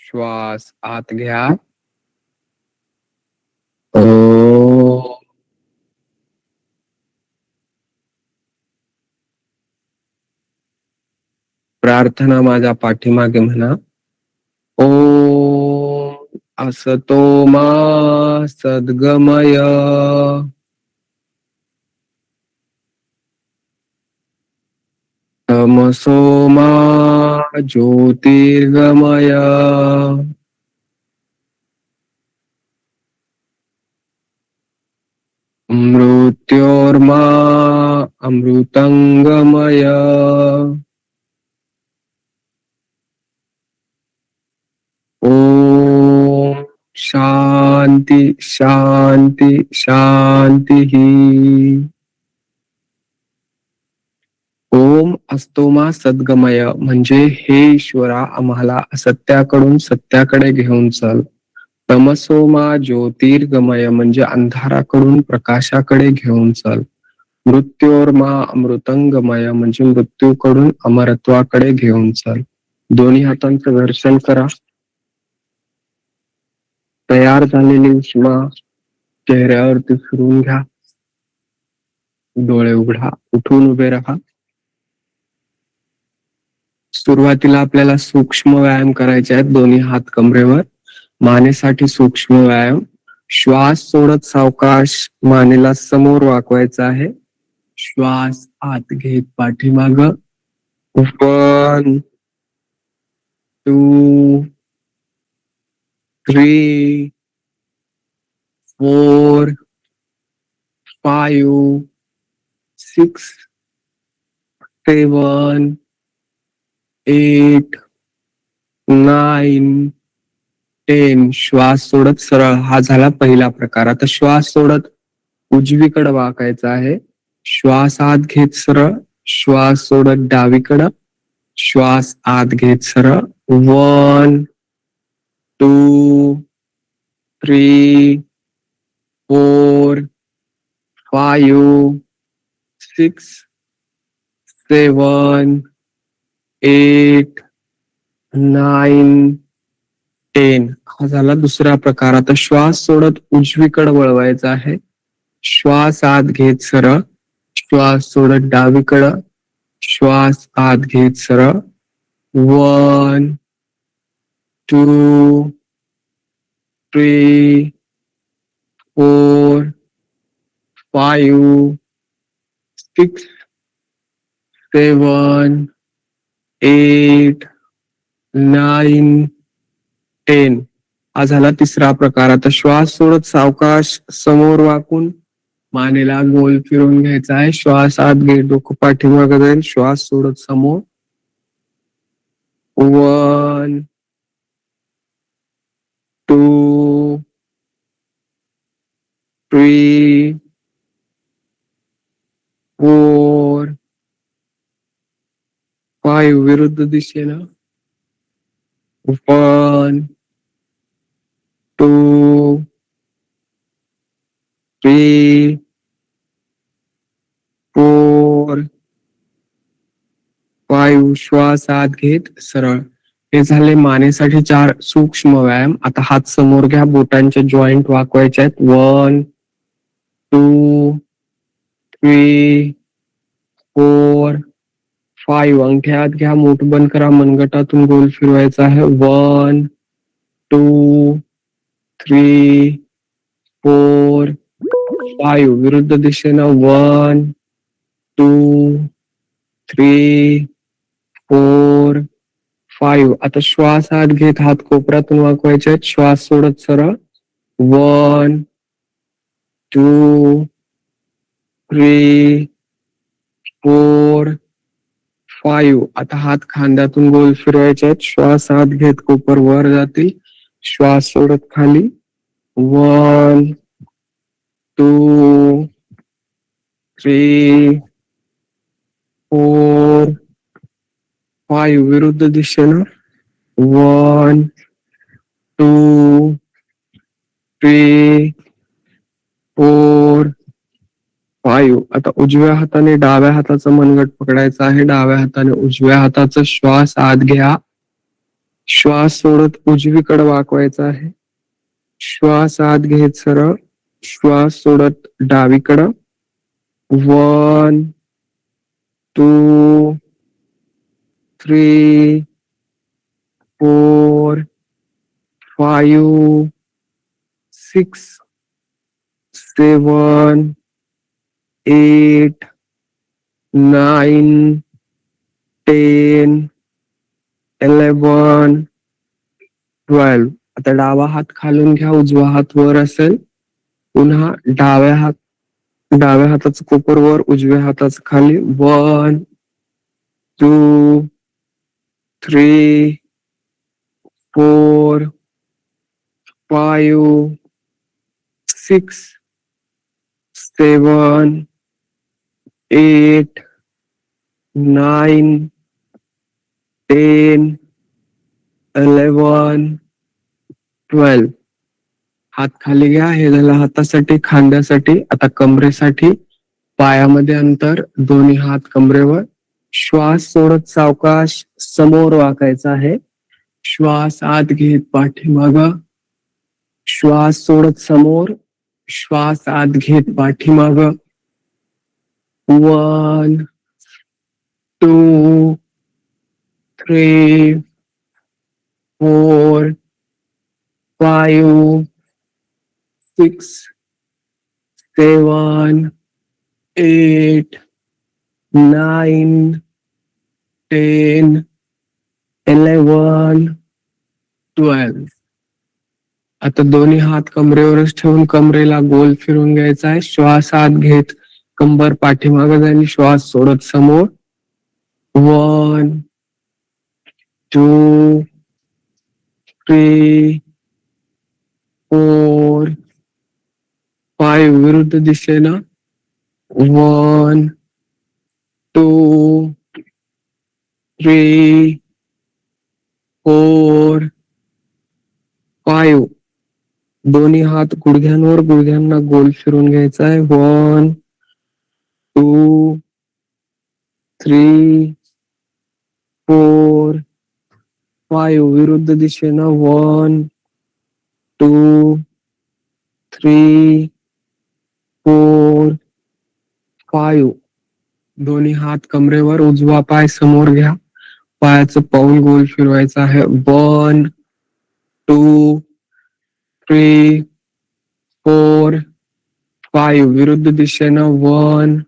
श्वास आत घ्या. प्रार्थना माझ्या पाठीमागे म्हणा. ओम असतो मा सद्गमय. तमसो मा ज्योतिर्गमय. मृत्योर्मा अमृतंगमय. ओम शांती शांती शांती. ओम असतोमा सद्गमय म्हणजे हे ईश्वरा आम्हाला असत्याकडून सत्याकडे घेऊन चल. तमसोमा ज्योतिर्गमय म्हणजे अंधाराकडून प्रकाशाकडे घेऊन चल. मृत्योर्मा अमृतंगमय म्हणजे मृत्यूकडून अमरत्वाकडे घेऊन चल. दोन्ही हातांचं दर्शन करा. तयार झालेली उष्मा चेहऱ्यावरती फिरून घ्या. डोळे उघडा. उठून उभे राहा. सुरुवातीला आपल्याला सूक्ष्म व्यायाम करायचे आहेत. दोन्ही हात कमरेवर. मानेसाठी सूक्ष्म व्यायाम. श्वास सोडत सावकाश मानेला समोर वाकवायचा आहे. श्वास आत घेत पाठीमाग. 1 2 3 4 5 6 7 8 9 10. श्वास सोडत सरळ. हा झाला पहिला प्रकार. आता श्वास सोडत उजवीकडे वाकायचा आहे. श्वास आत घेत सरळ. श्वास सोडत डावीकडं. श्वास आत घेत सरळ. 1 2 3 4 5 6 7 8 9 10. हा झाला दुसरा प्रकार. आता श्वास सोडत उजवीकडे वळवायचा आहे. श्वास आत घेत सरळ. श्वास सोडत डावीकडं. श्वास आत घेत सरळ. 1 2 3 4 5 6 7 8 9 10. हा झाला तिसरा प्रकार. आता श्वास सोडत सावकाश समोर वाकून मानेला गोल फिरून घ्यायचा आहे. श्वास आत घे. डोकं पाठीमागे जाईल. श्वास सोडत समोर. 1 2 3 4 5. विरुद्ध दिशेनं. 1 2 3 4 5. श्वास आत घेत सरळ. हे झाले मानेसाठी 4 सूक्ष्म व्यायाम. आता हात समोर घ्या. बोटांचे जॉईंट वाकवायचे आहेत. 1 2 3 4 5. अंगठ्या आत घ्या. मूठ बंद करा. मनगटातून गोल फिरवायचा आहे. 1 2 3 4 5. विरुद्ध दिशेनं. 1 2 3 4 5. आता श्वास आत घेत हात कोपऱ्यातून वाकवायचे आहेत. श्वास सोडत सरळ. 1 2 3 4 5. आता हात खांद्यातून गोल फिरवायचे आहेत. श्वास आत घेत कोपर वर जातील. श्वास सोडत खाली. 1 2 3 4 5. विरुद्ध दिशेनं. 1 2 3 4 5. आता उजव्या हाताने डाव्या हाताचा मनगट पकडायचा आहे. डाव्या हाताने उजव्या हाताचा श्वास आत घ्या. श्वास सोडत उजवीकडे वाकवायचा आहे. श्वास आत घेत सरळ, श्वास सोडत डावीकडं. 1 2 3 4 5 6 7 8 9 10 11 12. आता डावा हात खालून घ्या, उजवा हात वर असेल. पुन्हा डाव्या हाताचं कोपर वर, उजव्या हाताचं खाली. 1 2 3 4 5 6 7 8 9 10 11 12. हात खाली घ्या. हे झालं हातासाठी, खांद्यासाठी. आता कमरेसाठी पायामध्ये अंतर, दोन्ही हात कमरेवर. श्वास सोडत सावकाश समोर वाकायचा आहे. श्वास आत घेत पाठीमाग, श्वास सोडत समोर, श्वास आत घेत पाठीमाग. 1 2 3 4 5 6 7 8 9 10 11 12. आता दोन्ही हात कमरेवरच ठेवून कमरेला गोल फिरून घ्यायचा आहे. श्वास आत घेत कंबर पाठीमागे जाईल, श्वास सोडत समोर. 1 2 3 4 5. विरुद्ध दिशेनं. 1 2 3 4 5. दोन्ही हात गुडघ्यांवर, गुडघ्यांना गोल फिरून घ्यायचा आहे. 1 2 3 4 5. विरुद्ध दिशेनं. 1 2 3 4 5. दोन्ही हात कमरेवर, उजवा पाय समोर घ्या. पायाचं पाऊल गोल फिरवायचं आहे. 1 2 3 4 5. विरुद्ध दिशेनं. 1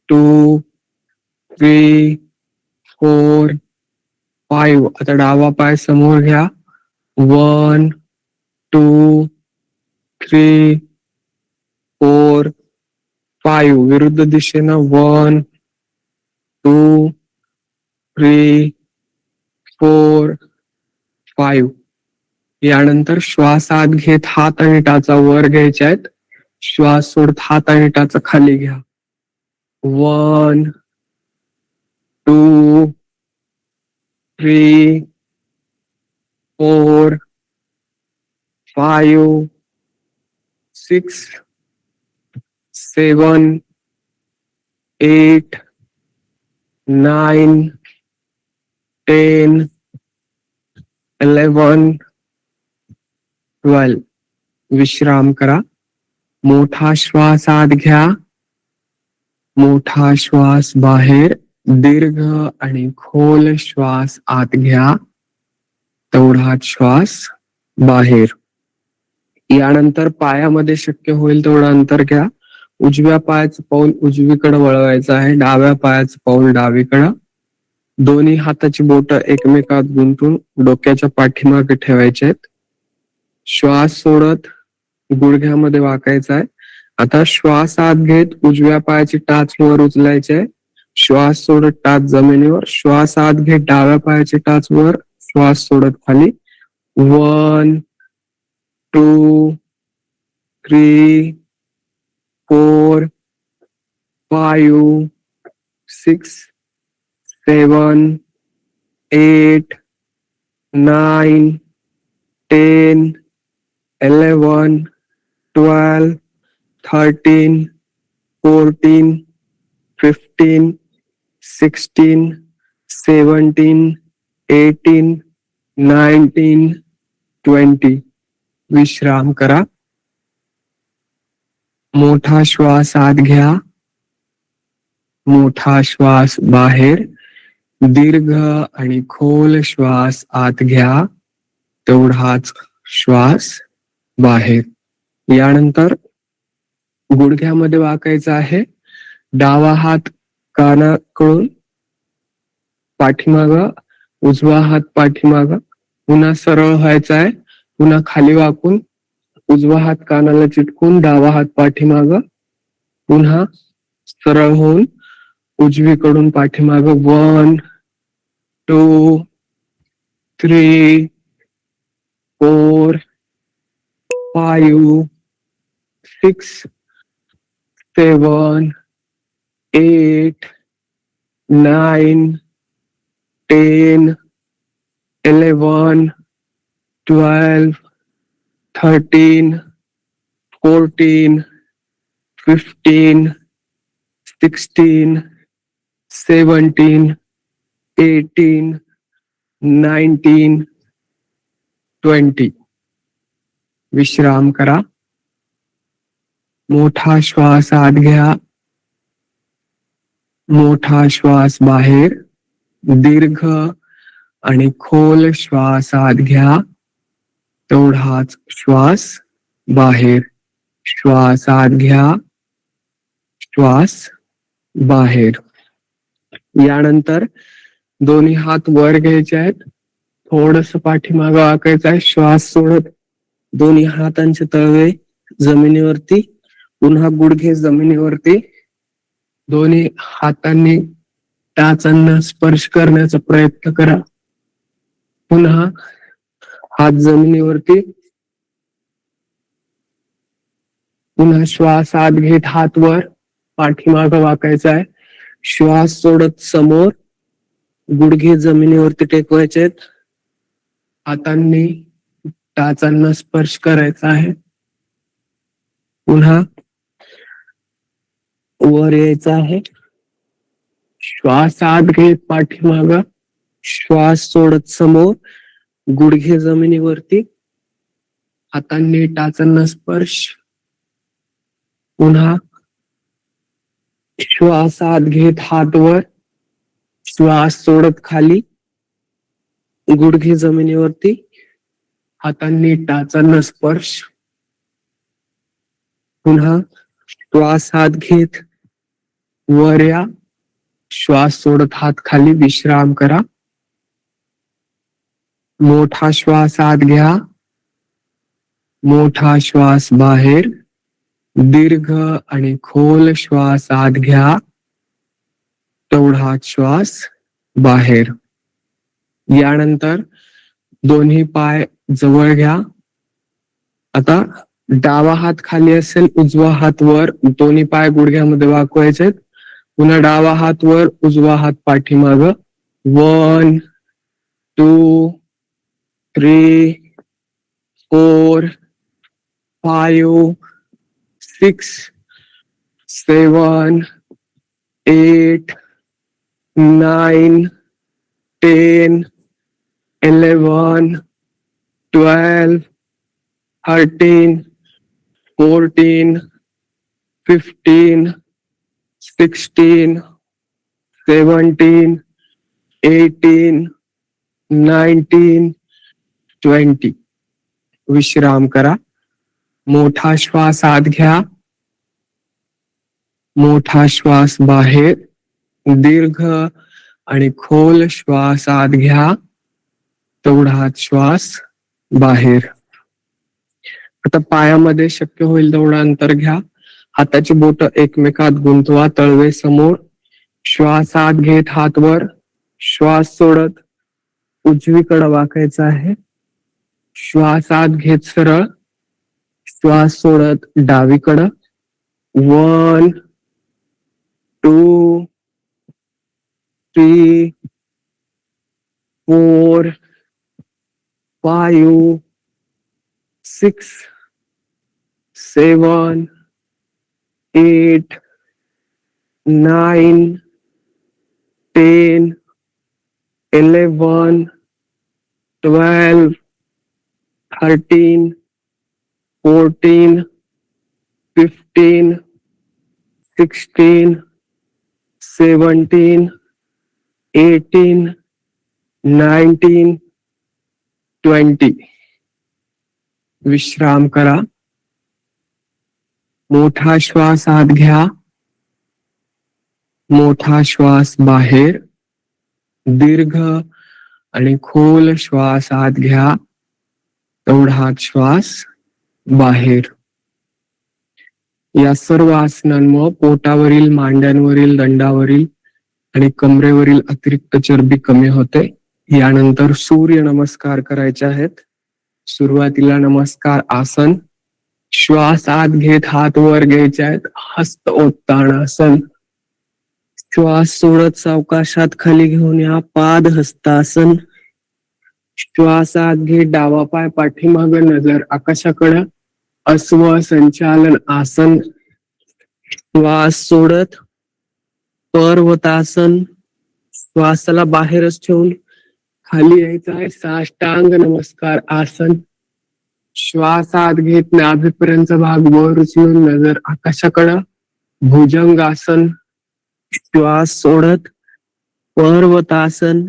2 3 4 5. आता डावा पाय समोर घ्या. 1 2 3 4 5. विरुद्ध दिशेनं. 1 2 3 4 5. यानंतर श्वास आत घेत हात आणि टाचा वर घ्यायचे आहेत. श्वास सोडत हात आणि टाचा खाली घ्या. 1 2 3 4 5 6 7 8 9 10 11 12. विश्राम करा. मोठा श्वास आत घ्या, मोठा श्वास बाहेर. दीर्घ आणि खोल श्वास आत घ्या, तेवढाच श्वास बाहेर. यानंतर पायामध्ये शक्य होईल तेवढं अंतर घ्या. उजव्या पायाचं पाऊल उजवीकडे वळवायचं आहे, डाव्या पायाचं पाऊल डावीकडं. दोन्ही हाताची बोटं एकमेकात गुंतून डोक्याच्या पाठीमागे ठेवायचे आहेत. श्वास सोडत गुडघ्यामध्ये वाकायचा आहे. आता श्वास आत घेत उजव्या पायाची टाच वर उचलायचे. श्वास सोडत टाच जमिनीवर. श्वास आत घेत डाव्या पायाची टाच वर, श्वास सोडत खाली. 1 2 3 4 5 6 7 8 9 10 11 12 13 14 15 16 17 18 19, 20. विश्राम करा. मोठा श्वास आत घ्या. मोठा श्वास बाहेर. दीर्घ आणि खोल श्वास आत घ्या. तेवढाच श्वास बाहेर. यानंतर गुडघ्यामध्ये वाकायचा आहे. डावा हात कानाकडून पाठीमाग, उजवा हात पाठीमाग. पुन्हा सरळ व्हायचा आहे. पुन्हा खाली वाकून उजवा हात कानाला चिटकून डावा हात पाठीमाग. पुन्हा सरळ होऊन उजवीकडून पाठीमाग. 1, 2, 3, 4, 5, 6, 7, 8, 9, 10, 11, 12, 13, 14, 15, 16, 17, 18, 19, 20. विश्राम करा. मोठा श्वास आत घ्या. मोठा श्वास बाहेर. दीर्घ आणि खोल श्वास आत घ्या. तेवढाच श्वास बाहेर. श्वास आत घ्या. श्वास बाहेर. यानंतर दोन्ही हात वर घ्यायचे आहेत. थोडस पाठीमागं वाकायचं आहे. श्वास सोडत दोन्ही हातांचे तळवे जमिनीवरती. पुन्हा गुडघे जमिनीवरती. दोन्ही हातांनी टाचांना स्पर्श करण्याचा प्रयत्न करा. पुन्हा हात जमिनीवरती. पुन्हा श्वास आत घेत हात वर. पाठीमागं वाकायचा आहे. श्वास सोडत समोर. गुडघे जमिनीवरती टेकवायचे आहेत. हातांनी टाचांना स्पर्श करायचा आहे. पुन्हा वर यायचं आहे. श्वास आत घेत पाठीमाग. श्वास सोडत समोर. गुडघे जमिनीवरती. हातांनी टाचांना स्पर्श. पुन्हा श्वास आत घेत हात वर. श्वास सोडत खाली. गुडघे जमिनीवरती. हातांनी टाचांना स्पर्श. पुन्हा श्वास आत घेत वर या. श्वास सोडत हात खाली. विश्राम करा. मोठा श्वास आत घ्या. मोठा श्वास बाहेर. दीर्घ आणि खोल श्वास आत घ्या. तेवढाच श्वास बाहेर. यानंतर दोन्ही पाय जवळ घ्या. आता डावा हात खाली असेल, उजवा हात वर. दोन्ही पाय गुडघ्यामध्ये वाकवायचे. पुन्हा डावा हात वर, उजवा हात पाठीमाग. 1, 2, 3, 4, 5, 6, 7, 8, 9, 10, 11, 12, 13, 14, 15, 16, 17, 18, 19, 20. विश्राम करा. मोठा श्वास आत घ्या. मोठा श्वास बाहेर. दीर्घ आणि खोल श्वास आत घ्या. तेवढाच श्वास बाहेर. आता पायामध्ये शक्य होईल तेवढं अंतर घ्या. हाताची बोट एकमेकात गुंतवा. तळवे समोर. श्वास आत घेत हात वर. श्वास सोडत उजवीकडे वाकायचा आहे. श्वास आत घेत सरळ. श्वास सोडत डावीकडं. 1, 2, 3, 4, 5, 6, 7, 8, 9, 10, 11, 12, 13, 14, 15, 16, 17, 18, 19, 20. विश्राम करा. मोठा श्वास आत घ्या, मोठा श्वास बाहेर, दीर्घ आणि खोल श्वास आत घ्या, तेवढाच श्वास बाहेर. या सर्व आसनांमुळे पोटावरील, मांड्यांवरील, दंडावरील आणि कमरेवरील अतिरिक्त चरबी कमी होते. यानंतर सूर्य नमस्कार करायचे आहेत. सुरुवातीला नमस्कार आसन. श्वास आत घेत हात वर घ्यायचे आहेत. हस्त उत्तानासन. श्वास सोडत सावकाशात खाली घेऊन या, पाद हस्तासन. श्वास आत घेत डावा पाय पाठीमागे, नजर आकाशाकडे, अश्व संचालन आसन. श्वास सोडत पर्वतासन. श्वासाला बाहेरच ठेवून खाली यायचं आहे. साष्टांग नमस्कार आसन. श्वास आत घेत नाभीपर्यंत भाग वर उचलून नजर आकाशाकडे, भुजंग आसन. श्वास सोडत पर्वतासन.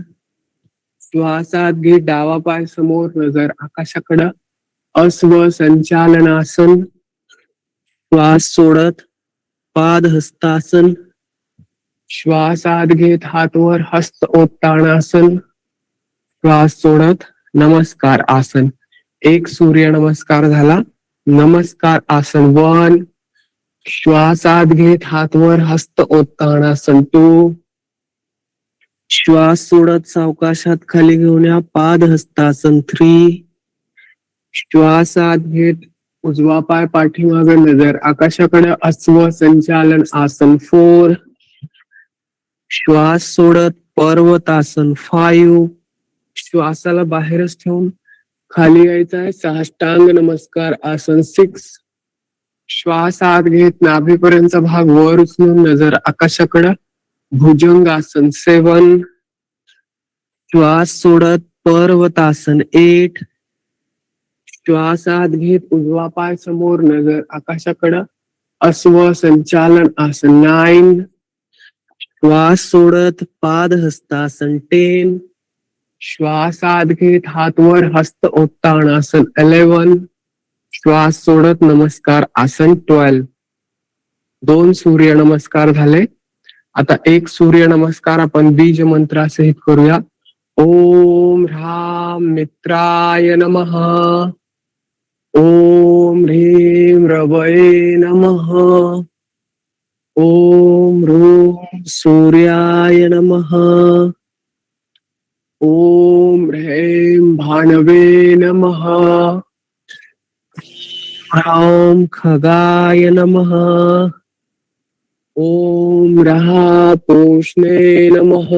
श्वास आत घेत डावा पाय समोर, नजर आकाशाकडे, अश्व संचालनासन. श्वास सोडत पाद हस्तासन. श्वास आत घेत हात वर, हस्त उत्तानासन. श्वास सोडत नमस्कार आसन. एक सूर्य नमस्कार झाला. नमस्कार आसन 1. श्वास आत घेत हात वर, हस्त उत्तानासन 2. श्वास सोडत सावकाशात खाली घेऊन या, पाद हस्तासन 3. श्वास आत घेत उजवा पाय पाठीमागे, नजर आकाशाकडे, अश्व संचालन आसन 4. श्वास सोडत पर्वतासन 5. श्वासाला बाहेरच ठेवून खाली यायचं आहे. साष्टांग नमस्कार आसन 6. श्वास आत घेत नाभीपर्यंत भाग वर उचलून नजर आकाशाकडे, भुजंग आसन 7. श्वास सोडत पर्वतासन 8. श्वास आत घेत उजवा पाय समोर, नजर आकाशाकडे, अश्व संचालन आसन 9. श्वास सोडत पाद हस्तासन 10. श्वास आत घेत हात वर, हस्त उत्तानासन 11. श्वास सोडत नमस्कार आसन 12. 2 सूर्य नमस्कार झाले. आता एक सूर्य नमस्कार आपण बीज मंत्रासहित करूया. ओम ह्राम मित्राय नमः. ओम ह्रीं रवये नमः. ओम ह्रूं सूर्याय नमः. ओम ह्रीं भानवे नमः. ह्रां खगाय नमः. ओम रहा पोष्णे नमः.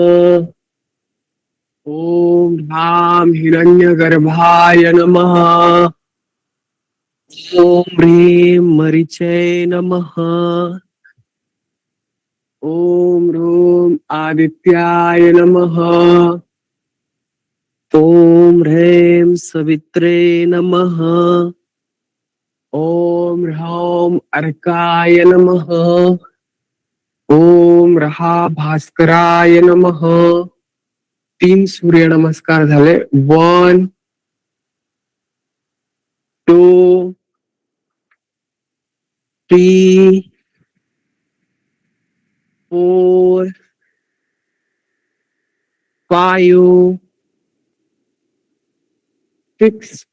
ओम ह्रां हिरण्यगर्भाय नमः. ओम ह्रीं मरीचे नमः. ओम ह्रूं आदित्याय नमः. ओम ह्रीं सवित्रे नमः. ओम ह्रौं अर्काय नमः. ओम रहा भास्कराय नमः. 3 सूर्य नमस्कार झाले. 1, 2, 3, 4, 5, 6,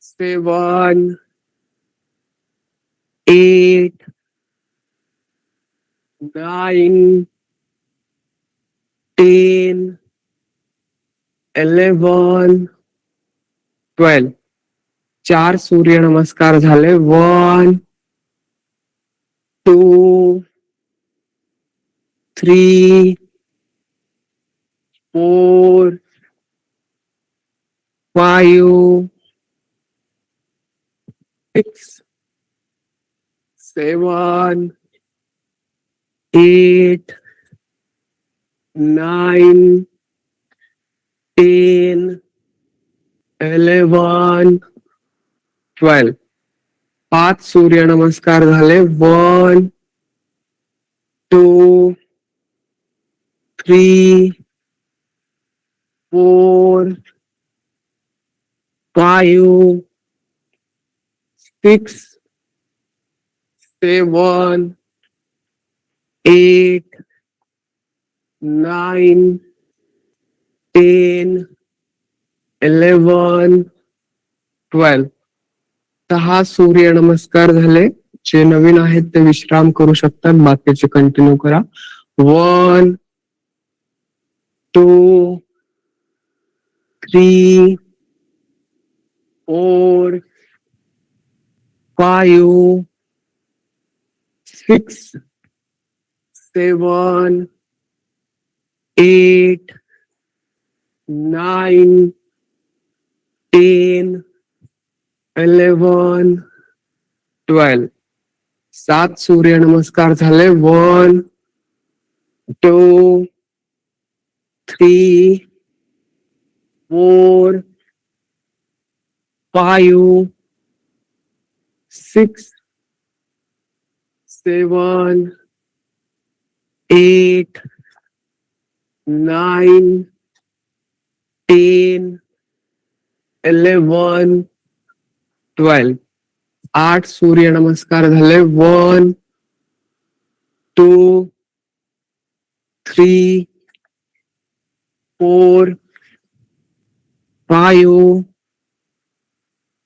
7, 8, 9, 10, 11, 12. 4 सूर्य नमस्कार झाले. 1, 2, 3, 4, 5, 6, 7, 8, 9, 10, 11, 12. 5 सूर्यनमस्कार झाले. 1, 2, 3, 4, 5, 6, 7, 8, 9, 10, 11, 12. 6 सूर्यनमस्कार झाले. जे नवीन आहेत ते विश्राम करू शकतात, बाकीचे कंटिन्यू करा. 1, 2, 3, 4, 5, 6, 7, 8, 9, 10, 11, 12. 7 सूर्यनमस्कार झाले. 1, 2, 3, 4, 5, 6, 7, 8, 9, 10, 11, 12. 8 सूर्यनमस्कार झाले. 1, 2, 3, 4, 5,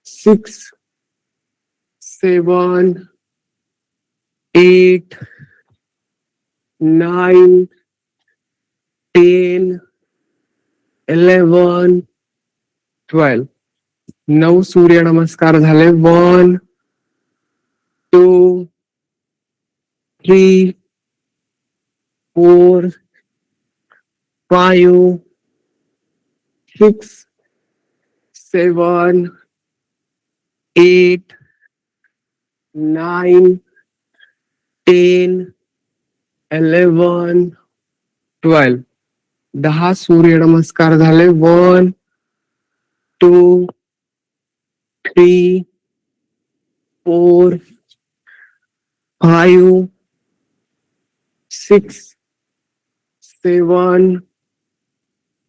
6, 7, 8, 9, 10, 11, 12. 9 सूर्यनमस्कार झाले. 1, 2, 3, 4, 5, 6, 7, 8, 9, 10, 11, 12. 10 सूर्यनमस्कार झाले. 1, 2, 3, 4, 5, 6, 7,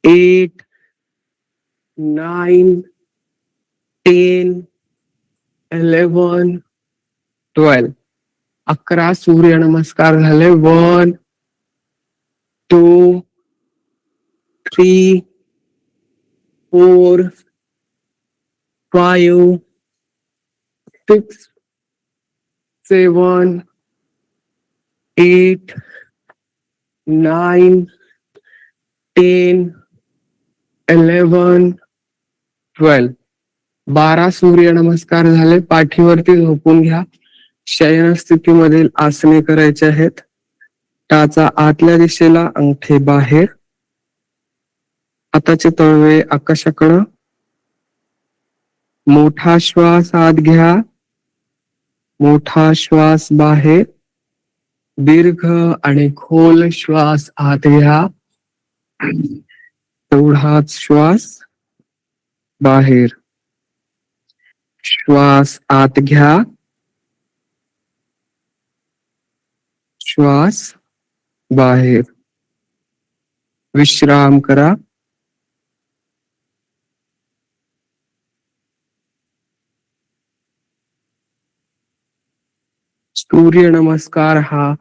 8, 9, 10, 11, 12. 11 सूर्यनमस्कार झाले. 1, 2, 3, 4, 5, 6, 7, 8, 9, 10, 11, 12. 12 सूर्यनमस्कार झाले. पाठीवरती झोपून घ्या. शयन स्थितीमधील आसने करायचे आहेत. टाचा आतल्या दिशेला, अंगठे बाहेर. हाताचे तळवे आकाशाकडं. मोठा श्वास आत घ्या, मोठा श्वास बाहेर. दीर्घ आणि खोल श्वास आत घ्या, तेवढाच श्वास बाहेर. श्वास आत घ्या, श्वास बाहेर. विश्राम करा. सूर्य नमस्कार हा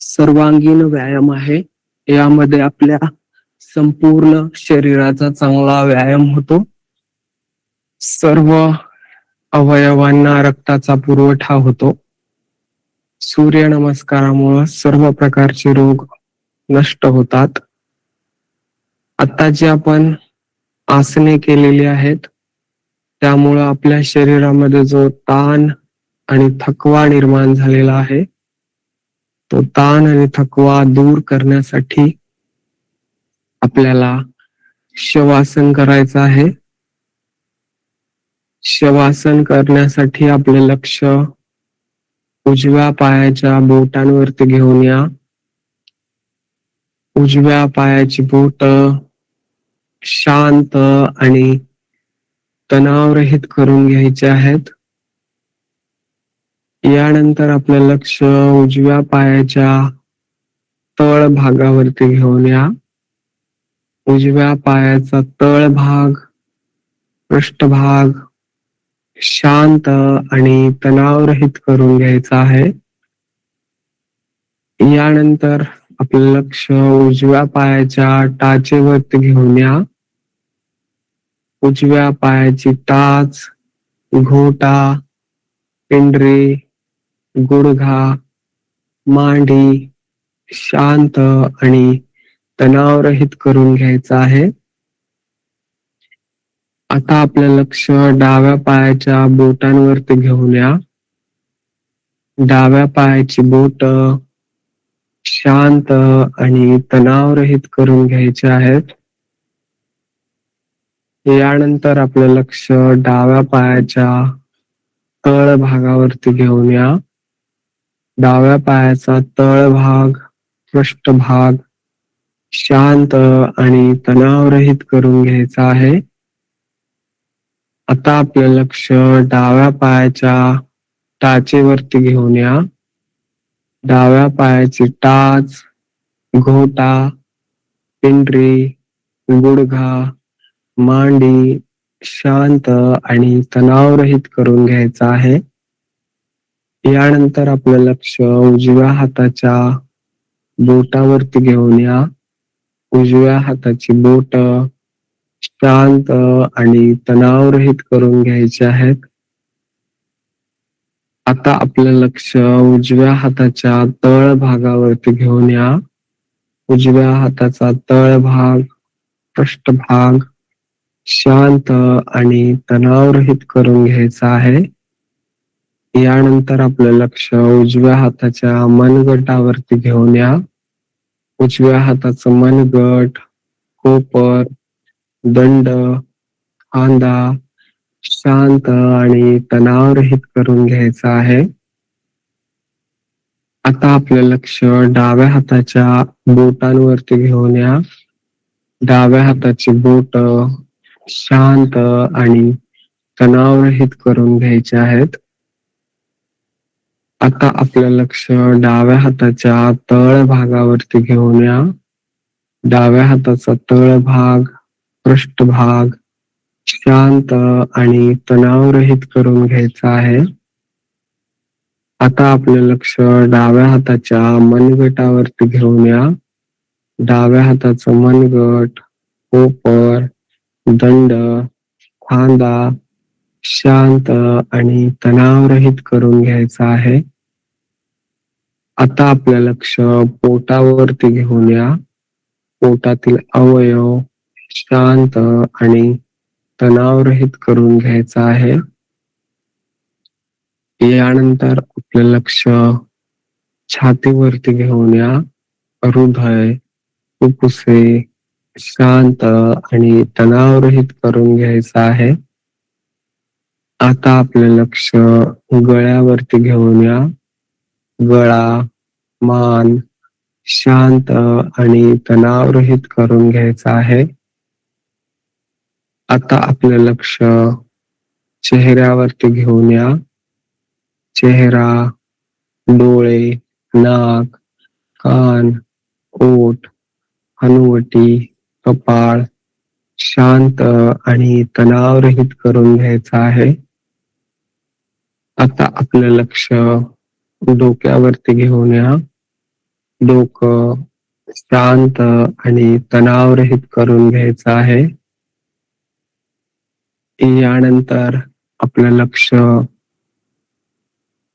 सर्वांगीण व्यायाम आहे. यामध्ये आपल्या संपूर्ण शरीराचा चांगला व्यायाम होतो. सर्व अवयवांना रक्ताचा पुरवठा होतो. सूर्य नमस्कारामुळे सर्व प्रकारचे रोग नष्ट होतात. आता जे आपण आसने केलेली आहेत त्यामुळे आपल्या शरीरामध्ये जो ताण आणि थकवा निर्माण झालेला आहे तो ताण आणि थकवा दूर करण्यासाठी आपल्याला शवासन करायचं आहे. शवासन करण्यासाठी आपले लक्ष उजव्या पायाच्या बोटांवरती घेऊन या. उजव्या पायाची बोट शांत आणि तणावरहित करून घ्यायचे आहेत. यानंतर आपलं लक्ष उजव्या पायाच्या तळ भागावरती घेऊन या. उजव्या पायाचा तळ भाग, पृष्ठभाग शांत आणि तणावरहित करून घ्यायचा आहे. यानंतर आपलं लक्ष उजव्या पायाच्या टाचेवरती घेऊन या. उजव्या पायाची टाच, घोटा, पिंडरे, गुडघा, मांडी शांत आणि तणावरहित करून घ्यायचा आहे. आता आपलं लक्ष डाव्या पायाच्या बोटांवरती घेऊन या. डाव्या पायाची बोट शांत आणि तणावरहित करून घ्यायचे आहेत. यानंतर आपलं लक्ष डाव्या पायाच्या तळ भागावरती घेऊन या. डाव्या पायाचा तळ भाग, पृष्ठभाग शांत आणि तणावरहित करून घ्यायचा आहे. आता आपलं लक्ष डाव्या पायाच्या टाचेवरती घेऊन या. डाव्या पायाची टाच, घोटा, पिंडरी, गुडघा, मांडी शांत आणि तणावरहित करून घ्यायचा आहे. यानंतर आपलं लक्ष उजव्या हाताच्या बोटावरती घेऊन या. उजव्या हाताची बोट शांत आणि तणावरहित करून घ्यायचे आहेत. आता आपलं लक्ष उजव्या हाताच्या तळ भागावरती घेऊन या. उजव्या हाताचा तळ भाग, पृष्ठभाग शांत आणि तणावरहित करून घ्यायचा आहे. यानंतर आपलं लक्ष उजव्या हाताच्या मनगटावरती घेऊन या. उजव्या हाताचं मनगट, कोपर, दंड, खांदा शांत आणि तणावरहित करून घ्यायचा आहे. आता आपलं लक्ष डाव्या हाताच्या बोटांवरती घेऊन या. डाव्या हाताची बोट शांत आणि तणावरहित करून घ्यायचे आहेत. आता आपलं लक्ष डाव्या हाताच्या तळ भागावरती घेऊन या. डाव्या हाताचा तळ भाग, पृष्ठभाग शांत आणि तणावरहित करून घ्यायचा आहे. आता आपलं लक्ष डाव्या हाताच्या मनगटावरती घेऊन या. डाव्या हाताचं मनगट, कोपर, दंड, खांदा शांत आणि तणावरहित करून घ्यायचा आहे. आता आपलं लक्ष पोटावरती घेऊन या. पोटातील अवयव शांत आणि तणावरहित करून घ्यायचा आहे. यानंतर आपलं लक्ष छातीवरती घेऊन या. हृदय, फुफ्फुसे शांत आणि तणावरहित करून घ्यायचं आहे. आता आपलं लक्ष गळ्यावरती घेऊन या. गळा, मान शांत आणि तणावरहित करून घ्यायचा आहे. आता आपलं लक्ष चेहऱ्यावरती घेऊन या. चेहरा, डोळे, नाक, कान, ओठ, हनुवटी, कपाळ शांत आणि तणावरहित करून घ्यायचं आहे. आता आपलं लक्ष डोक्यावरती घेऊन या. डोकं शांत आणि तणावरहित करून घ्यायचं आहे. यानंतर आपलं लक्ष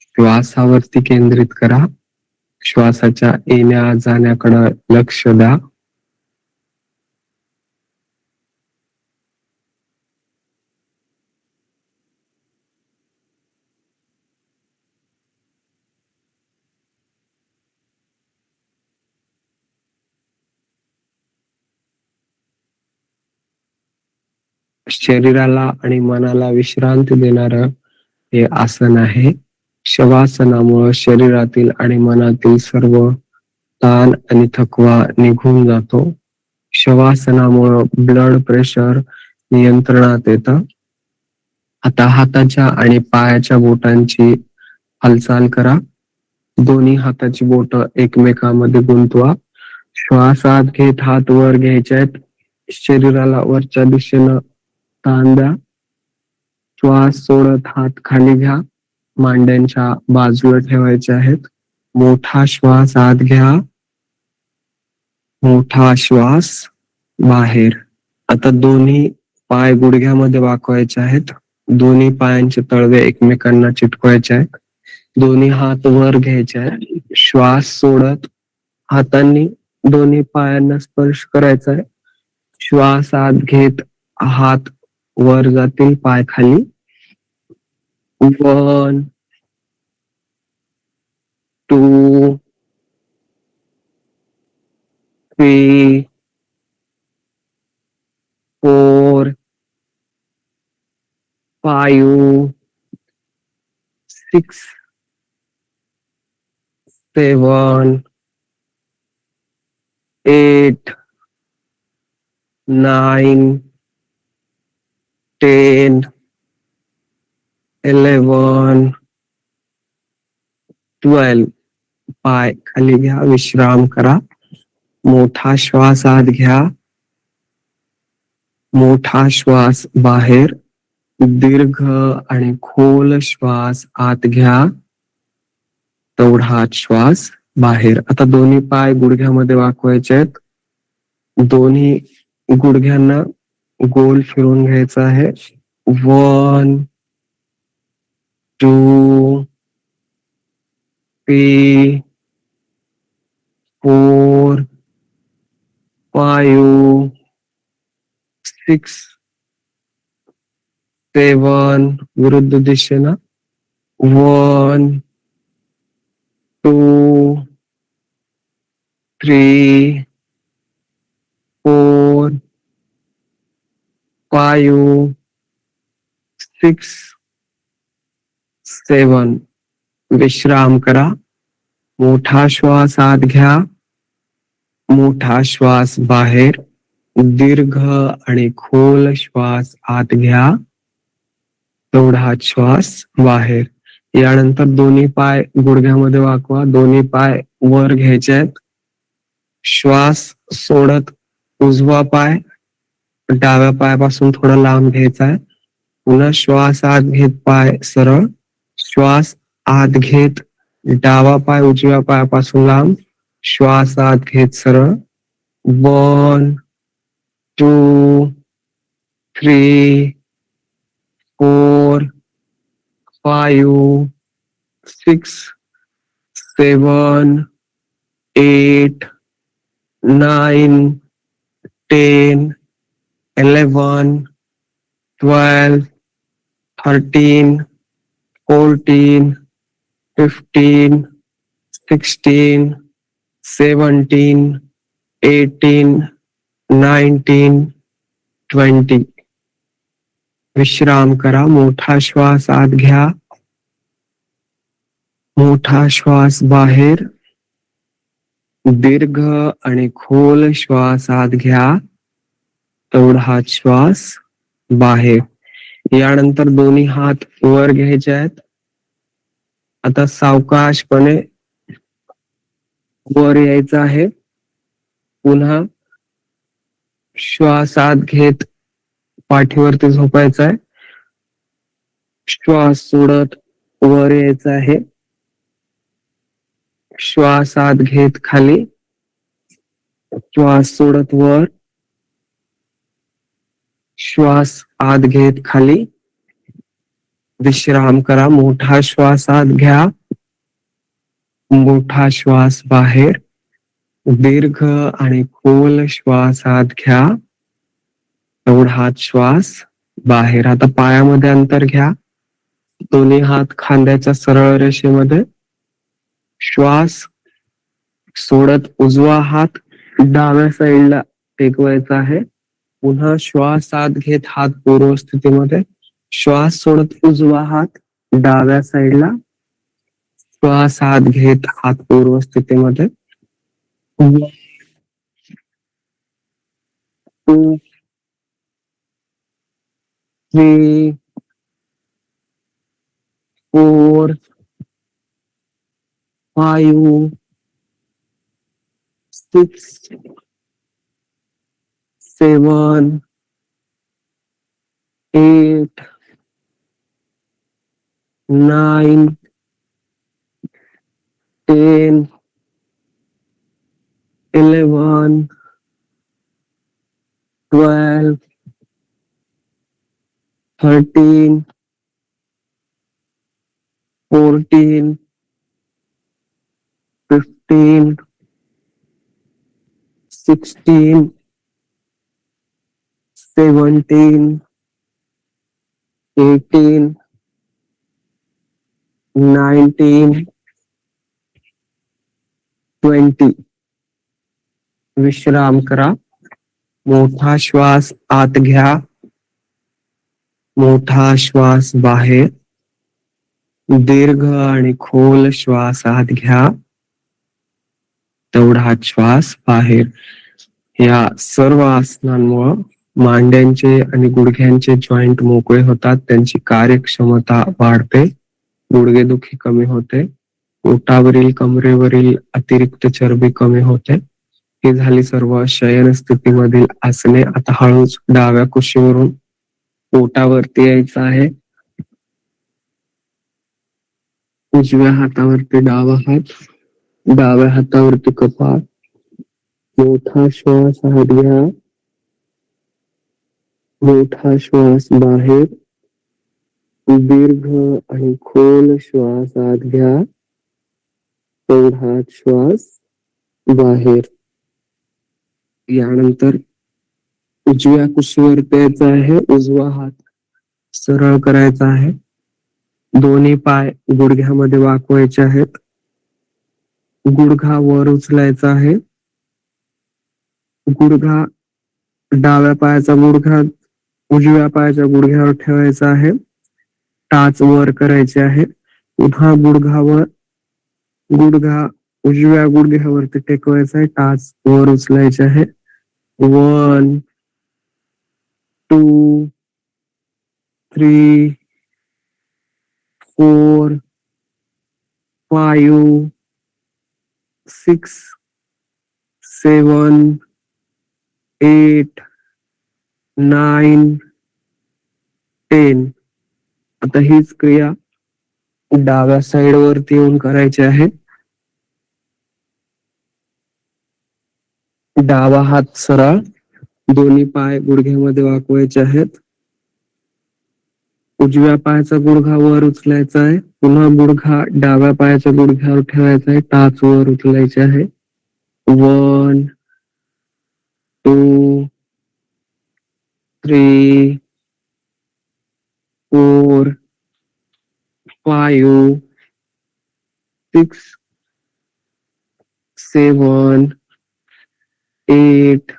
श्वासावरती केंद्रित करा. श्वासाच्या येण्या जाण्याकडे लक्ष द्या. शरीराला आणि मनाला विश्रांती देणार हे आसन आहे. शवासनामुळे शरीरातील आणि मनातील सर्व ताण आणि थकवा निघून जातो. शवासनामुळं ब्लड प्रेशर नियंत्रणात येतं. आता हाताच्या आणि पायाच्या बोटांची हालचाल करा. दोन्ही हाताची बोट एकमेकांमध्ये गुंतवा. श्वास आत घेत हात वर घ्यायचे आहेत. शरीराला वरच्या दिशेनं ताण द्या. श्वास सोडत हात खाली घ्या. मांड्यांच्या बाजूला ठेवायचे आहेत. मोठा श्वास आत घ्या. मोठा श्वास बाहेर. आता दोन्ही पाय गुडघ्यामध्ये वाकवायचे आहेत. दोन्ही पायांचे तळवे एकमेकांना चिटकवायचे आहेत. दोन्ही हात वर घ्यायचे आहेत. श्वास सोडत हातांनी दोन्ही पायांना स्पर्श करायचा आहे. श्वास आत घेत हात वर जातील, पाय खाली. 1 2 3 4 5 6 7 8 9 10 11 12. पाय खाली घ्या, विश्राम करा. मोठा श्वास आत घ्या. मोठा श्वास बाहेर. दीर्घ आणि खोल श्वास आत घ्या. तेवढाच श्वास बाहेर. आता दोन्ही पाय गुडघ्यामध्ये वाकवायचे आहेत. दोन्ही गुडघ्यांना गोल फिरून घ्यायचं आहे. 1 2 3 4 5 6 7. विरुद्ध दिशेनं 1 2 3 4 5 6 7. विश्राम करा. मोठा श्वास आत घ्या. मोठा श्वास बाहेर. दीर्घ आणि खोल श्वास आत घ्या. तेवढाच श्वास बाहेर. यानंतर दोन्ही पाय गुडघ्यामध्ये वाकवा. दोन्ही पाय वर घ्यायचे आहेत. श्वास सोडत उजवा पाय डाव्या पायापासून थोडा लांब घ्यायचा आहे. पुन्हा श्वास आत घेत पाय सरळ. श्वास आत घेत डावा पाय उजव्या पायापासून लांब. श्वास आत घेत सरळ. 1 2 3 4 5 6 7 8 9 10 11 12 13 14 15 16 17 18 19 20. विश्राम करा. मोठा श्वास आत घ्या. मोठा श्वास बाहेर. दीर्घ आणि खोल श्वास आत घ्या. तेवढाच श्वास बाहेर. यानंतर दोन्ही हात वर घ्यायचे आहेत. आता सावकाशपणे वर यायचं आहे. पुन्हा श्वास आत घेत पाठीवरती झोपायचं आहे. श्वास सोडत वर यायचं आहे. श्वास आत घेत खाली. श्वास सोडत वर. श्वास आत घेत खाली. विश्राम करा. मोठा श्वास आत घ्या. मोठा श्वास बाहेर. दीर्घ आणि खोल श्वास आत घ्या. तेवढाच श्वास बाहेर. आता पायामध्ये अंतर घ्या. दोन्ही हात खांद्याच्या सरळ रेषेमध्ये. श्वास सोडत उजवा हात डाव्या साईडला टेकवायचा आहे. पुन्हा श्वास आत घेत हात पूर्व स्थितीमध्ये. श्वास सोडत उजवा हात डाव्या साईडला. श्वास आत घेत हात पूर्व स्थितीमध्ये. 2, 3, 4, 5, 6, 7, 8, 9, 10, 11, 12, 13, 14, 15, 16, 17, 18, 19, 20. विश्राम करा. मोठा श्वास आत घ्या. मोठा श्वास बाहेर. दीर्घ आणि खोल श्वास आत घ्या. तेवढाच श्वास बाहेर. या सर्व आसनांमुळे मांड्यांचे आणि गुडघ्यांचे जॉईंट मोकळे होतात. त्यांची कार्यक्षमता वाढते. गुडघेदुखी कमी होते. पोटावरील कमरेवरील अतिरिक्त चरबी कमी होते. ही झाली सर्व शयन स्थितीमधील आसने. आता हळूच डाव्या कुशीवरून पोटावरती यायचं आहे. उजव्या हातावरती डावा हात, डाव्या हातावरती कपाळ. मोठा श्वास आत घ्या. मोठा श्वास बाहेर. दीर्घ आणि खोल श्वास आत घ्या. तेवढाच श्वास बाहेर. यानंतर उजव्या कुशीवर द्यायचा आहे. उजवा हात सरळ करायचा आहे. दोन्ही पाय गुडघ्यामध्ये वाकवायचे आहेत. गुडघा वर उचलायचा आहे. गुडघा डाव्या पायाचा गुडघा उजव्या पायाच्या गुडघ्यावर ठेवायचा आहे. टाच वर करायची आहे. पुन्हा गुडघावर गुडघा उजव्या गुडघ्यावरती टेकवायचा आहे. टाच वर उचलायचे आहे. 1, 2, 3, 4, 5, 6, 7, 8, 9, 10. आता हीच क्रिया डाव्या साइड वरती येऊन करायची आहे. डावा हात सरळ, दोन्ही पाय गुडघ्यामध्ये वाकवायचे आहेत. उजव्या पायाचा गुडघा वर उचलायचा आहे. पुन्हा गुडघा डाव्या पायाच्या गुडघ्यावर ठेवायचा आहे. टाच वर उचलायचे आहे. 1, 2, 3, 4, 5, 6, 7, 8,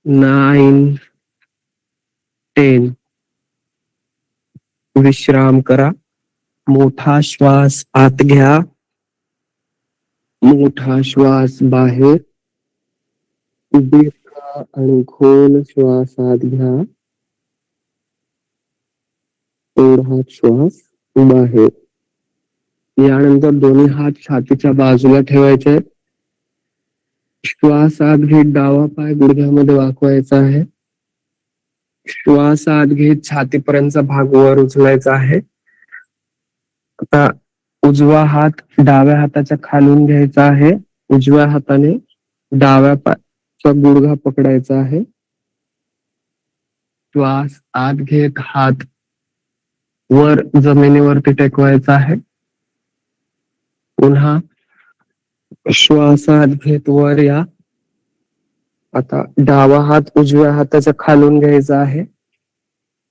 9, 10. विश्राम करा. मोठा श्वास आत घ्या. मोठा श्वास बाहेर. दीर्घ आणि खोल श्वास आत घ्या. तेवढा श्वास बाहेर. यानंतर दोन्ही हात छातीच्या बाजूला ठेवायचे. श्वास आत घेत डावा पाय गुडघ्यामध्ये वाकवायचा आहे. श्वास आत घेत छातीपर्यंतचा भाग वर उचलायचा आहे. आता उजवा हात डाव्या हाताच्या खालून घ्यायचा आहे. उजव्या हाताने डाव्या पायाचा गुडघा पकडायचा आहे. श्वास आत घेत हात वर जमिनीवरती टेकवायचा आहे. पुन्हा श्वास आत घेत वर या. आता डावा हात उजव्या हाताच्या खालून घ्यायचा आहे.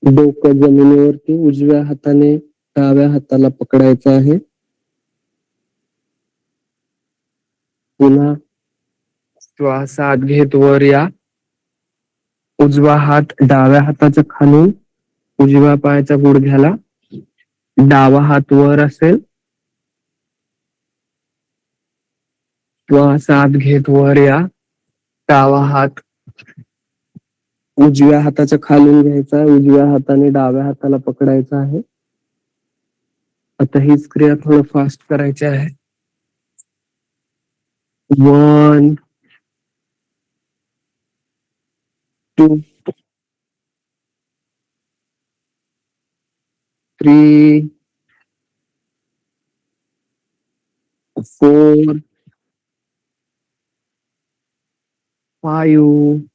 डोकं जमिनीवरती उजव्या हाताने डाव्या हाताला पकडायचं आहे. पुन्हा श्वास आत घेत वर या. उजवा हात डाव्या हाताच्या खालून उजव्या पायाच्या गुडघ्याला. डावा हात वर असेल. श्वास आत घेत वर या. डावा हात उजव्या हाताच्या खालून घ्यायचा आहे, उजव्या हाताने डाव्या हाताला पकडायचं आहे. आता हीच क्रिया थोडं फास्ट करायची आहे. 1 2 3 4 5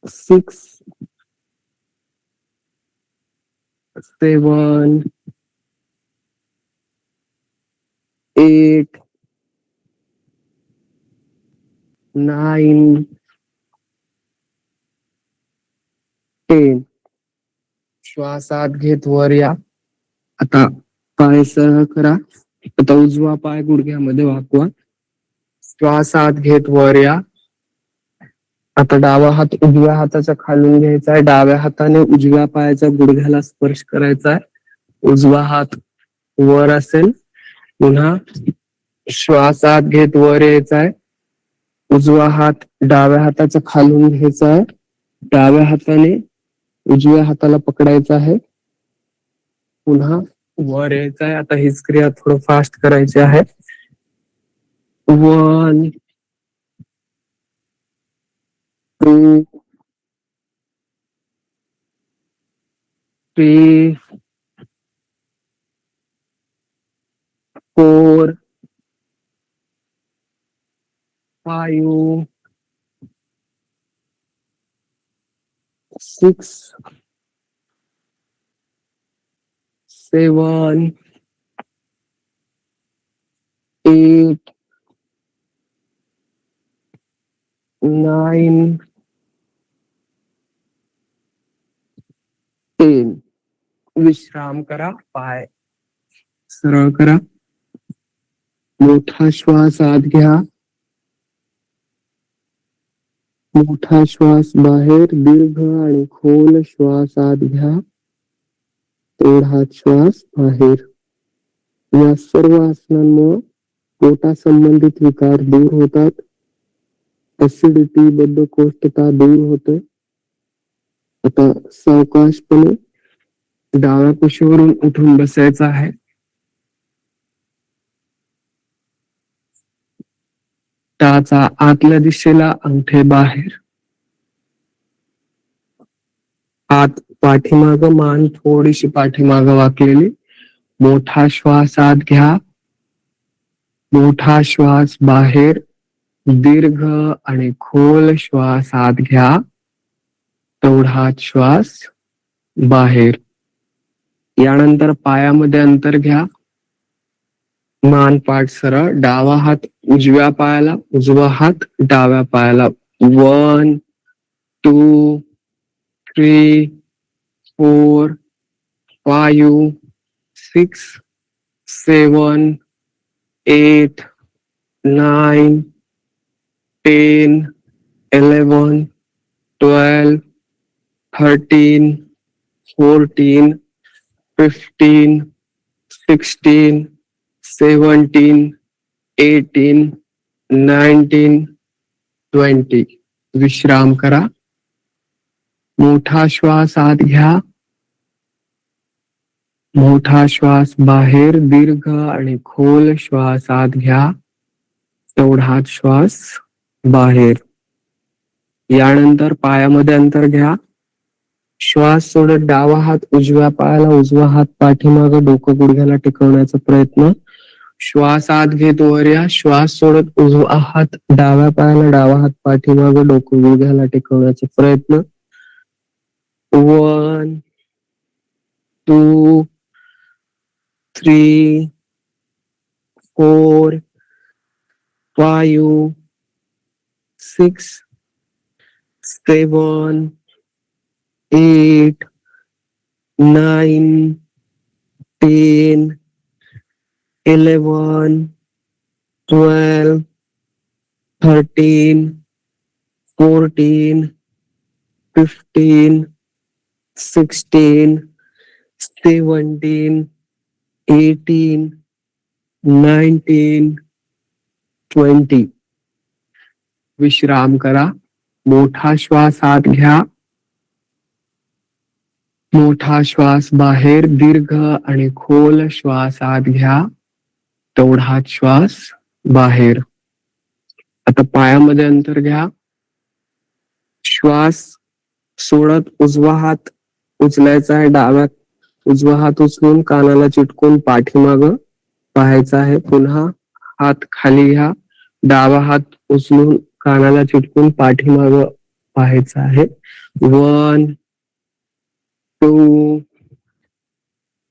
6 7 8 9 10. श्वास आत घेत वर या. आता पाय सरळ करा. आता उजवा पाय गुडघ्यामध्ये वाकवा. श्वास आत घेत वर या. आता डावा हात उजव्या हाताच्या खालून घ्यायचा आहे. डाव्या हाताने उजव्या पायाच्या गुडघ्याला स्पर्श करायचा आहे. उजवा हात वर असेल. पुन्हा श्वास आत घेत वर यायचा आहे. उजवा हात डाव्या हाताच्या खालून घ्यायचा आहे. डाव्या हाताने उजव्या हाताला पकडायचा आहे. पुन्हा वर यायचं आहे. आता हीच क्रिया थोडं फास्ट करायची आहे. 1 2 3 4 5 6 7 8 9 10. विश्राम करा. पाय सरळ करा. मोठा श्वास आत घ्या. मोठा श्वास बाहेर. दीर्घ आणि खोल श्वास आत घ्या. तेवढा श्वास बाहेर. या सर्व आसनांमुळे पोटासंबंधित विकार दूर होतात. ऍसिडिटी, बद्धकोष्ठता दूर होते. आता सावकाशपणे डाव्या कुशीवरून उठून बसायचं आहे. टाचा आतल्या दिशेला, अंगठे बाहेर. हात पाठीमाग, मान थोडीशी पाठीमाग वाकलेली. मोठा श्वास आत घ्या. मोठा श्वास बाहेर. दीर्घ आणि खोल श्वास आत घ्या. तेवढाच श्वास बाहेर. यानंतर पायामध्ये अंतर घ्या. मान पाठ सरळ. डावा हात उजव्या पायाला, उजवा हात डाव्या पायाला. 1 2 3 4 5 6 7 8 9 10 11 12 13 14 15 16 17 18 19 20. विश्राम करा. मोठा श्वास आत घ्या. मोठा श्वास बाहेर. दीर्घ आणि खोल श्वास आत घ्या. तेवढाच श्वास बाहेर. यानंतर पायामध्ये अंतर घ्या. श्वास सोडत डावा हात उजव्या पायाला, उजवा हात पाठीमागं, डोकं गुडघ्याला टेकवण्याचा प्रयत्न. श्वास आत घेत वर या. श्वास सोडत उजवा हात डाव्या पायाला, डावा हात पाठीमागं, डोकं गुडघ्याला टेकवण्याचा प्रयत्न. 1 2 3 4 5 6 7 8 9 10 11 12 13 14 15 16 17 18 19 20. विश्राम करा. मोठा श्वास आत घ्या, मोठा श्वास बाहेर, दीर्घ आणि खोल श्वास आत घ्या, तेवढाच श्वास बाहेर. आता पायामध्ये अंतर घ्या, श्वास सोडत उजवा हात उचलायचा आहे, उजवा हात उचलून कानाला चिटकून पाठीमाग पाहायचा आहे. पुन्हा हात खाली घ्या, डावा हात उचलून कानाला चिटकून पाठीमाग पाहायचा आहे. 1 2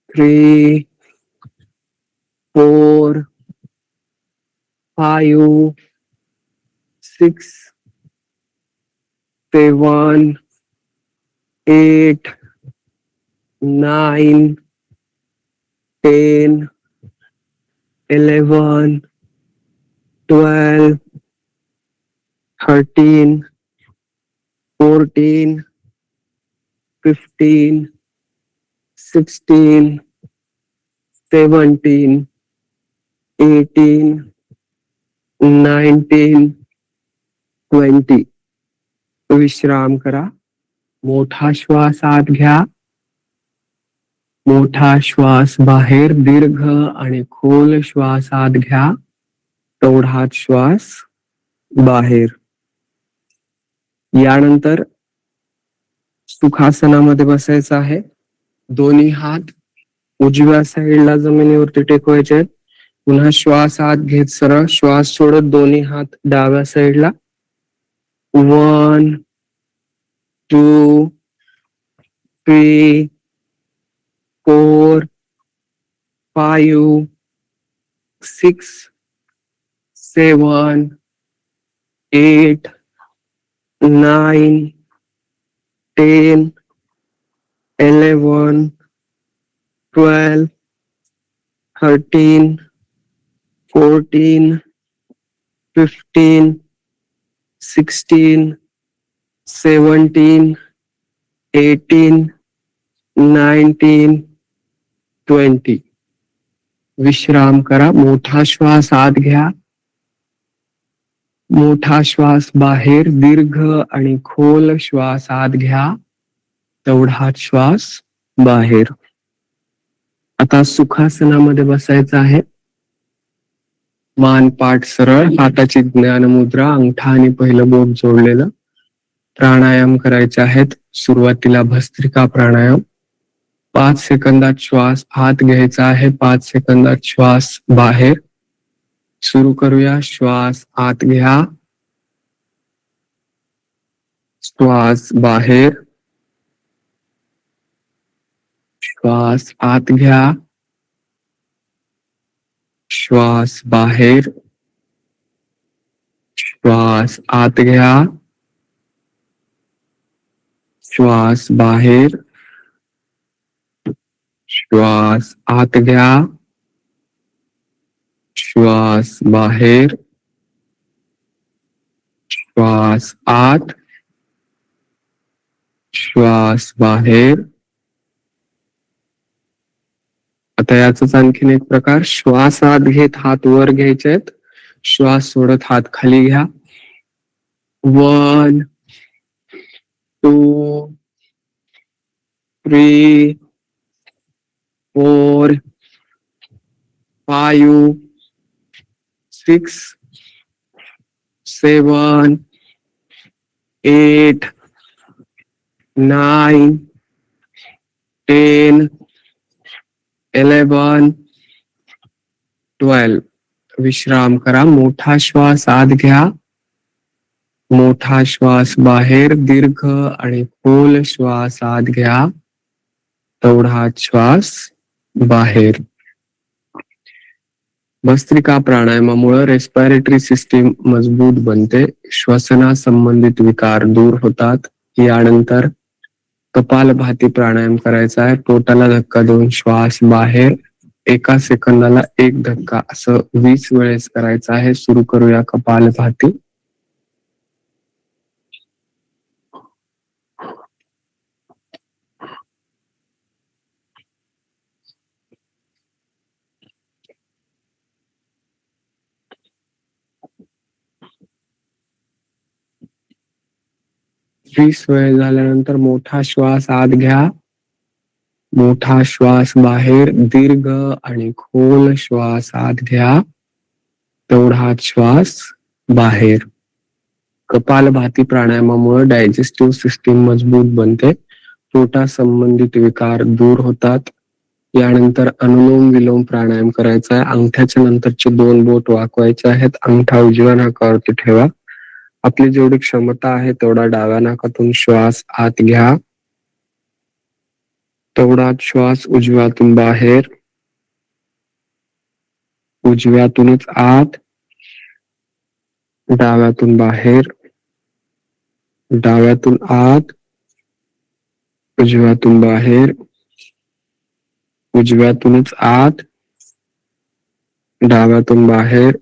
3 4 5 6 7 8 9 10 11 12 13 14 15 16 17 18 19 20. विश्राम करा. मोठा श्वास आत घ्या, मोठा श्वास बाहेर, दीर्घ आणि खोल श्वास आत घ्या, तेवढाच श्वास बाहेर. यानंतर सुखासनामध्ये बसायचं आहे. दोन्ही हात उजव्या साईडला जमिनीवरती टेकवायचे आहेत. पुन्हा श्वास आत घेत सरळ, श्वास सोडत दोन्ही हात डाव्या साईडला. 1 2 3 4 5 6 7 8 9 10 11 12 13 14 15 16 17 18 19 20. विश्राम करा. मोठा श्वास आत घ्या, मोठा श्वास बाहेर, दीर्घ आणि खोल श्वास आत घ्या, तेवढाच श्वास बाहेर. आता सुखासनामध्ये बसायचं आहे. मान पाठ सरळ, हाताची ज्ञान मुद्रा, अंगठा आणि पहिलं बोट जोडलेलं. प्राणायाम करायचे आहेत. सुरुवातीला भस्त्रिका प्राणायाम. 5 सेकंदात श्वास आत घ्यायचा आहे, 5 सेकंदात श्वास बाहेर. सुरू करूया. श्वास आत घ्या, श्वास बाहेर, श्वास आत घ्या, श्वास बाहेर, श्वास आत घ्या, श्वास बाहेर, श्वास आत घ्या, श्वास बाहेर, श्वास आत, श्वास बाहेर. आता याचाच आणखीन एक प्रकार. श्वास आत घेत हात वर घ्यायचे आहेत, श्वास सोडत हात खाली घ्या. 1 2 3 4 5 6 7 8 9 10 11 12. विश्राम करा. मोठा श्वास आत घ्या, मोठा श्वास बाहेर, दीर्घ आणि खोल श्वास आत घ्या, तेवढाच श्वास बाहेर. भस्त्रिका प्राणायामामुळे रेस्पिरेटरी सिस्टीम मजबूत बनते, श्वसनासंबंधित विकार दूर होतात. यानंतर कपालभाती प्राणायाम करायचा आहे. पोटाला धक्का देऊन श्वास बाहेर, 1 सेकंदाला 1 धक्का, असं 20 वेळेस करायचं आहे. सुरू करूया कपालभाती. 20 वेळ झाल्यानंतर मोठा श्वास आत घ्या, मोठा श्वास बाहेर, दीर्घ आणि खोल श्वास आत घ्या, तेवढाच श्वास बाहेर. कपालभाती प्राणायामामुळे डायजेस्टिव्ह सिस्टीम मजबूत बनते, पोटा संबंधित विकार दूर होतात. यानंतर अनुलोम विलोम प्राणायाम करायचा आहे. अंगठ्याच्या नंतरचे 2 बोट वाकवायचे आहेत. अंगठा उजव्या नाकावरती ठेवा. आपली जेवढी क्षमता आहे तेवढा डाव्या नाकातून श्वास आत घ्या, तेवढाच श्वास उजव्यातून बाहेर, उजव्यातूनच आत, डाव्यातून बाहेर, डाव्यातून आत, उजव्यातून बाहेर, उजव्यातूनच आत, डाव्यातून बाहेर,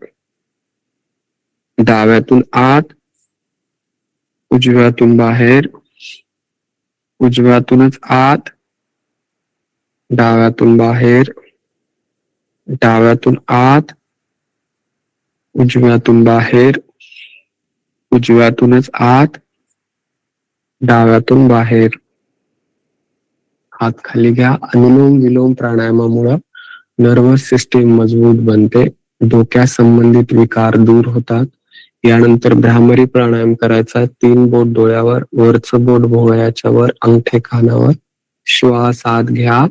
डाव्यातून आत, उजव्यातून बाहेर, उजव्यातूनच आत, डाव्यातून बाहेर, डाव्यातून आत, उजव्यातून बाहेर, उजव्यातूनच आत, डाव्यातून बाहेर. हात खाली घ्या. अनुलोम विलोम प्राणायामामुळे नर्वस सिस्टीम मजबूत बनते, डोक्या संबंधित विकार दूर होतात. यानंतर भ्रामरी प्राणायाम करायचा. 3 बोट डोळ्यावर, वरचं बोट भोवळ्याच्या वर, अंगठे कानावर. श्वास आत घ्या,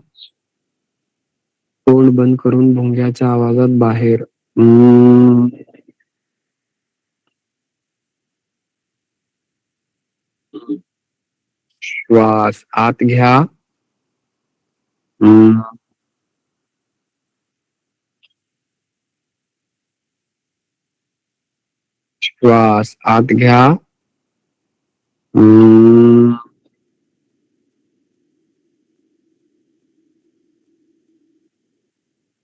तोंड बंद करून भुंग्याच्या आवाजात बाहेर. श्वास आत घ्या, श्वास आत घ्या,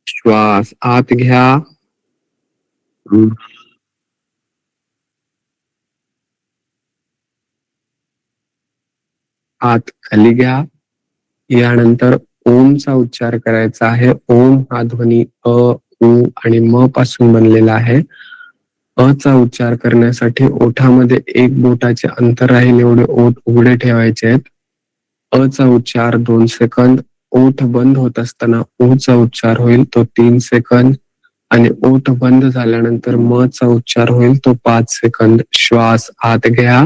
श्वास आत घ्या, हात खाली घ्या. यानंतर ओमचा उच्चार करायचा आहे. ओम हा ध्वनी अ, उ आणि म पासून बनलेला आहे. अ चा उच्चार करण्यासाठी ओठामध्ये 1 बोटाचे अंतर राहील एवढे ओठ उघडे ठेवायचे आहेत. अ चा उच्चार 2 सेकंद, ओठ बंद होत असताना उ चा उच्चार होईल तो 3 सेकंद आणि ओठ बंद झाल्यानंतर म चा उच्चार होईल तो 5 सेकंद. श्वास आत घ्या,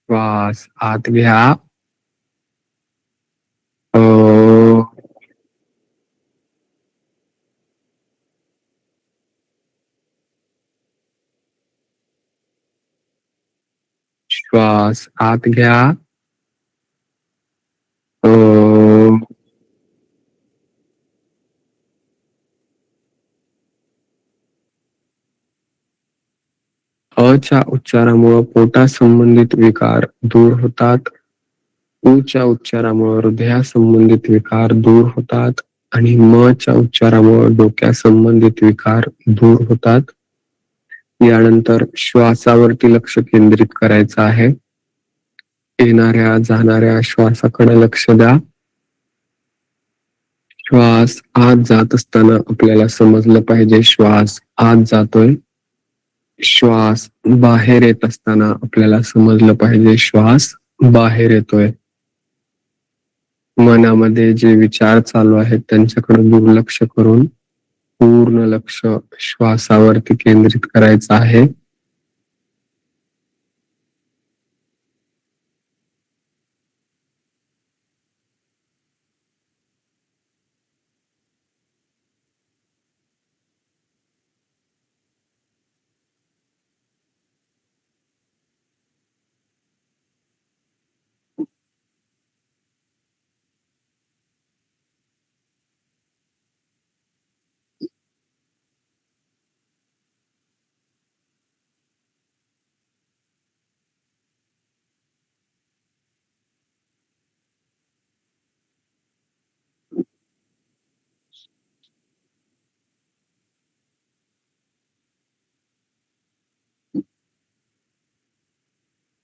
श्वास आत घ्या, श्वास आत घ्या, अ च्या उच्चारामुळे पोटा संबंधित विकार दूर होतात. उ च्या उच्चारामुळे हृदया संबंधित विकार दूर होतात आणि म च्या उच्चारामुळे डोक्या संबंधित विकार दूर होतात. यानंतर श्वासावरती लक्ष केंद्रित करायचं आहे. येणाऱ्या जाणाऱ्या श्वासाकडे लक्ष द्या. श्वास आत जात असताना आपल्याला समजलं पाहिजे श्वास आत जातोय. श्वास बाहेर येत असताना आपल्याला समजलं पाहिजे श्वास बाहेर येतोय. मनामध्ये जे विचार चालू आहेत त्यांच्याकडे दुर्लक्ष करून पूर्ण लक्ष श्वासावरती केंद्रित करायचं आहे.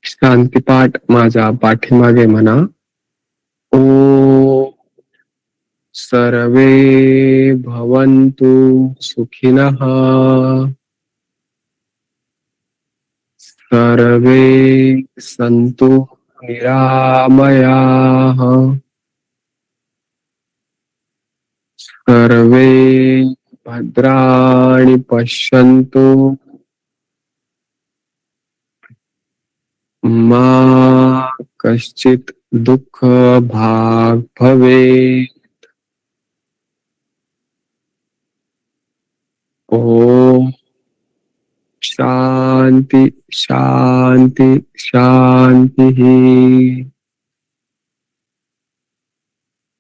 शांतीपाठ माझ्या पाठीमागे म्हणा. ओ सर्वे भवन्तु सुखिनः, सर्वे सन्तु निरामयाः, सर्वे भद्राणि पश्यन्तु, मा कश्चित् दुःख भाग् भवेत्। ॐ शान्ति शान्ति शान्तिः।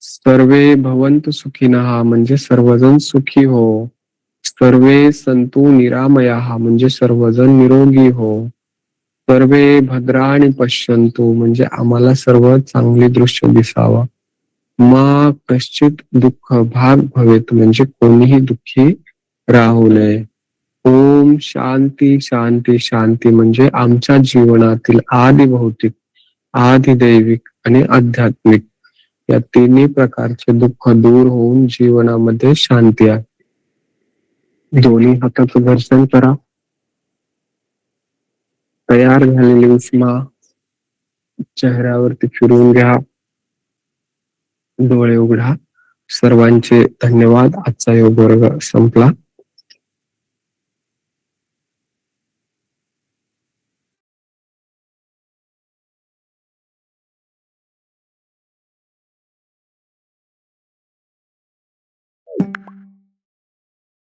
सर्वे भवन्तु सुखिनः म्हणजे सर्वजण सुखी हो. सर्वे संतु निरामयाः म्हणजे सर्वजण निरोगी हो. सर्वे भद्राणि पश्यन्तु म्हणजे आम्हाला सर्व चांगले दृश्य दिसावा. मा कश्चित दुःख भाग भवेत म्हणजे कोणीही दुःखी राहू नये. ओम शांती शांती शांती म्हणजे आमच्या जीवनातील आदि भौतिक, आदि दैविक आणि आध्यात्मिक या तिन्ही प्रकारचे दुःख दूर होऊन जीवनामध्ये शांती आहे. दोन्ही हाताचं दर्शन करा. तयार झालेली उष्मा चेहऱ्यावरती फिरवून घ्या. डोळे उघडा. सर्वांचे धन्यवाद. आजचा योग वर्ग संपला.